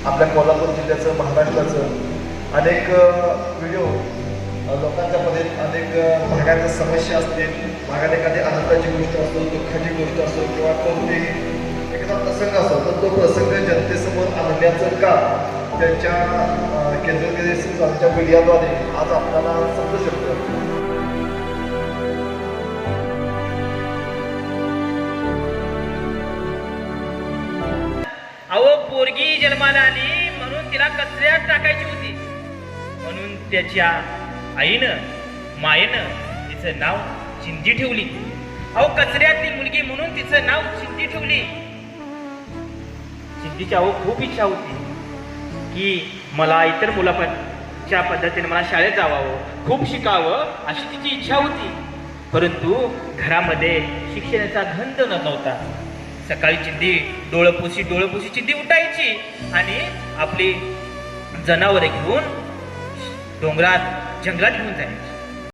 आपल्या कोल्हापूर जिल्ह्याचं, महाराष्ट्राचं अनेक व्हिडिओ लोकांच्या मध्ये अनेक भागाच्या समस्या असतील, भागात एखादी आनंदाची गोष्ट असो, दुःखाची गोष्ट असो किंवा कोणती एखादा प्रसंग असो, तर तो प्रसंग जनतेसमोर आणण्याचं काम त्यांच्या केंद्रीय मीडियाद्वारे आज आपल्याला समजू शकतो. अहो, पोरगी जन्माला आली म्हणून तिला कचऱ्यात टाकायची होती, म्हणून त्याच्या आईनं मायेनं तिचं नाव चिंदी ठेवली. अहो, कचऱ्यातली मुलगी म्हणून तिचं नाव चिंदी ठेवली. चिंदीची अहो खूप इच्छा होती की मला इतर मुलाच्या पद्धतीने मला शाळेत जावावं, खूप शिकावं अशी तिची इच्छा होती. परंतु घरामध्ये शिक्षणाचा गंध नव्हता. सकाळी चिंदी डोळपुशी चिंदी उठायची आणि आपली जनावरे घेऊन डोंगरात जंगलात घेऊन जायची.